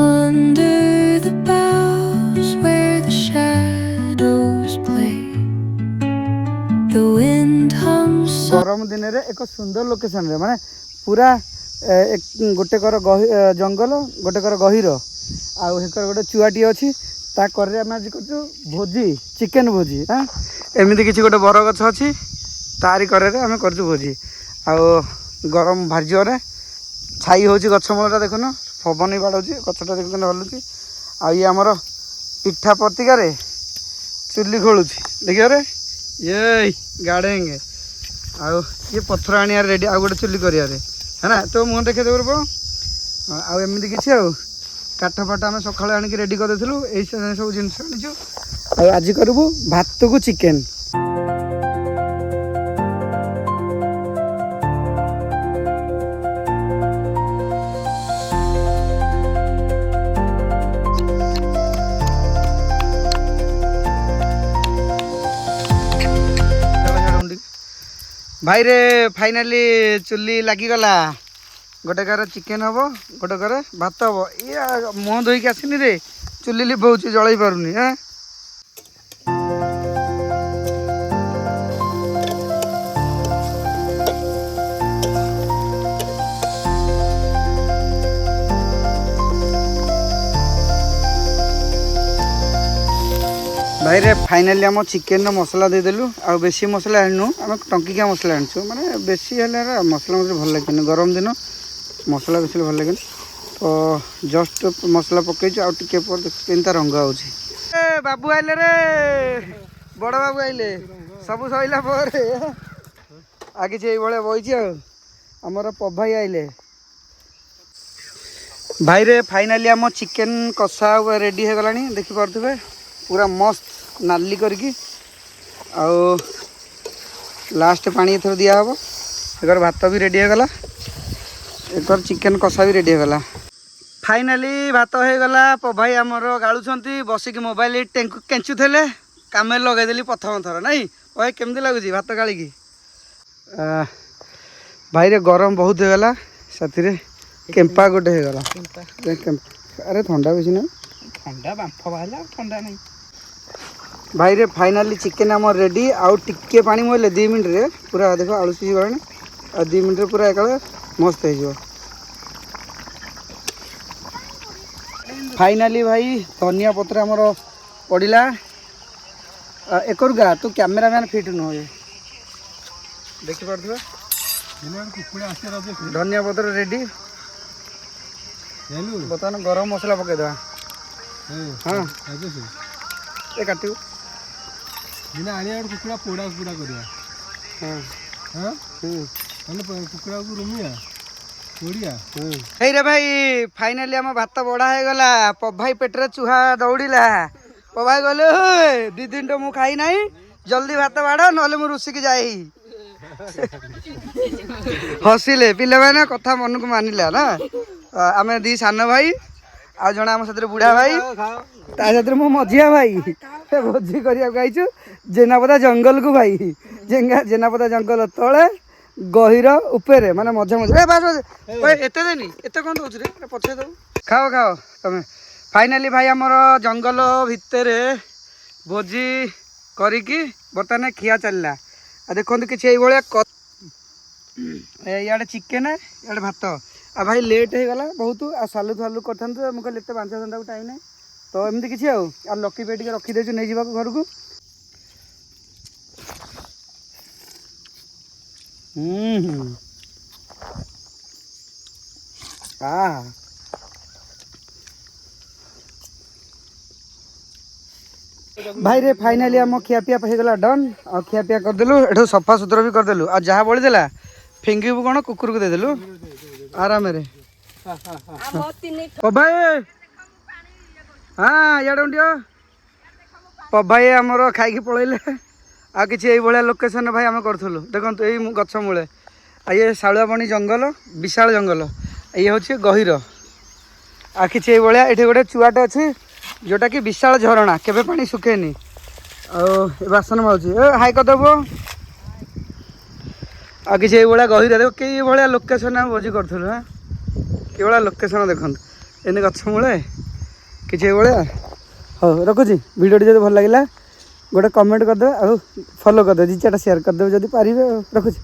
Under the boughs where the shadows play, the wind hums गरम दिन रे एक सुंदर लोकेशन रे माने पूरा गोटे कर जंगल गोटे कर गहीर आउ हेकर गोटे चुआटी अच्छी ता करे आम आज कर भोजी चिकेन भोजी हाँ एमती किसी गोटे बर गछ अच्छी तारी करे आम कर भोजी आउ गरम भारी जोरे छाई हो गछ मूलटा देखुन पवन भी बाड़े गछटा देखुन हलुची आ ये आमर पिठा पतिकार चुली खोलुची देखिए रे ये गाड़ेंगे आउ ये पत्थर आने रेडी आउ गोटे चुली कर है ना तो मुँह देखे देवर पो आमती किसी आउ काठ फाट आम सका आणिक रेडी कर सब जिनस आनीचु आज करूँ भात को चिकेन भाई रे फाइनाली चुली लगिगला गोटे कार चिकेन हम गोटे कार भात हम ये मुह धोईक आसनी रे चुली लिभौची जलई पारुनी हाँ भाई रे फाइनाली आम चिकेन मसला देदेलु आ बेसी मसला आणनु आम टंकिका मसला आणछु माने बेसी हेले मसला मसला भल लगे गरम दिन मसला बेसी भल लगे तो जस्ट मसला पकईछु आ टिके पर केनता रंग आउछि ए बाबू आइले रे बड़ बाबू आइले सब सइला पर आगे जे बळे बइछि हमर पभाई आइले भाई रे फाइनाली आम चिकेन कषा रेडी हो गलानी देखि परथबे पूरा मस्त नाली करके आउ लास्ट पानी थोड़ा दिया हम एक भात भी रेडी होगला एक चिकेन कषा भी रेडी होगला फाइनाली भात हो गला भाई आमर गालुंट बसिक मोबाइल केचुले काम लगेदेली प्रथम थर नाई भाई केमती लगुच भात गाड़ी भाई रे गरम बहुत होगला साथी केम्पा गोटे होगला अरे ठंडा बेसी ना ठंडा बांफ बाहर ठंडा नहीं भाई रे फाइनाली चिकेन आम रेडी आउ टिके पानी मोइले 2 मिनट रे पूरा देख आलू सीझी गलानी आ 2 मिनट रे पूरा एकाले मस्त हो फाइनाली भाई धनिया पत्र आमर पड़ा एकरुगा तू कैमेरामैन फिट नुह देखी पार्थ धनिया पत्र रेडी बर्तमान गरम मसला पकईदे हाँ ये काटू कुकुड़ा पोड़ा कुकुड़ा करिया हाँ कुकुड़ा को रुमिया पोड़िया हे रे भाई फाइनाली आम भात बड़ा हो गला पभाई पेटरे चूहा दौड़िला पभाई गले दी दिन तो मु खाई ना जल्दी भात बाड़ ना मु रुसिक जाए हसिले पिले मैंने कथा मन को मानिला ना आम दी सान भाई आ जन आम साथ बुढ़ा भाई ता मो मझिया भाई भोजी कर जेनापदा जंगल को भाई जेनापदा जंगल तले गहीर उपरे माने मझा मझा एते देनी एते कौन दौर रे पछे दो खाओ खाओ तमें फाइनाली भाई आमर जंगल भितर भोजी करिकी बर्तमान खिया चलला आ देखो किसी इे चिकेन इे भात आ भाई लेट हो गला बहुत आ सालू फालू कर मुझे 5 घंटा को टाइम ना तो एमती किसी आ लकी पे रखीदे नहीं जावा घर को भाई रे फाइनाली आम खियापिया होगा डन आ खियापिया करदेलु एठो सफा सुतरा भी करदेलु आ जहाँ बड़ीदेला फिंगिबू कौन कुकुर को देदेलु आराम रे भाई हाँ इे पभाई आमर खाई पलैले आ कि लोकेशन भाई आम करूँ देखो यही गछ मूले आ ये शालुआपणी जंगल विशाल जंगल ये हूँ गहीर आ कि ये गोटे चुआटे अच्छी जोटा कि विशाल झरणा केबे पानी सुखेनी बासन मार्च हाई करदेव आ कि गहीर देख कई भाया लोकेशन आम भोजी करूँ हाँ कि लोकेशन देखते एने गछ मूले किसी भाया हाँ रखुची भिडियोटी जब भल लगे गोटे कमेंट करदे आ फॉलो करदे 2-4टा शेयर करदे जदि पारे रखुची।